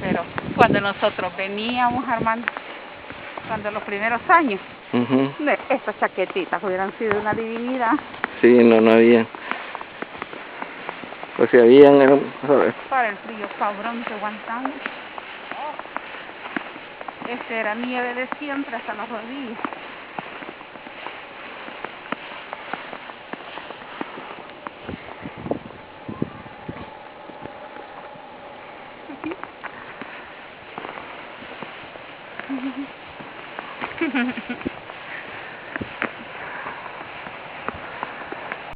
Pero cuando nosotros veníamos, Armando, cuando los primeros años, estas chaquetitas hubieran sido una divinidad. Sí, no había. Pues si habían, para el frío cabrón que aguantamos. Era nieve de siempre hasta las rodillas.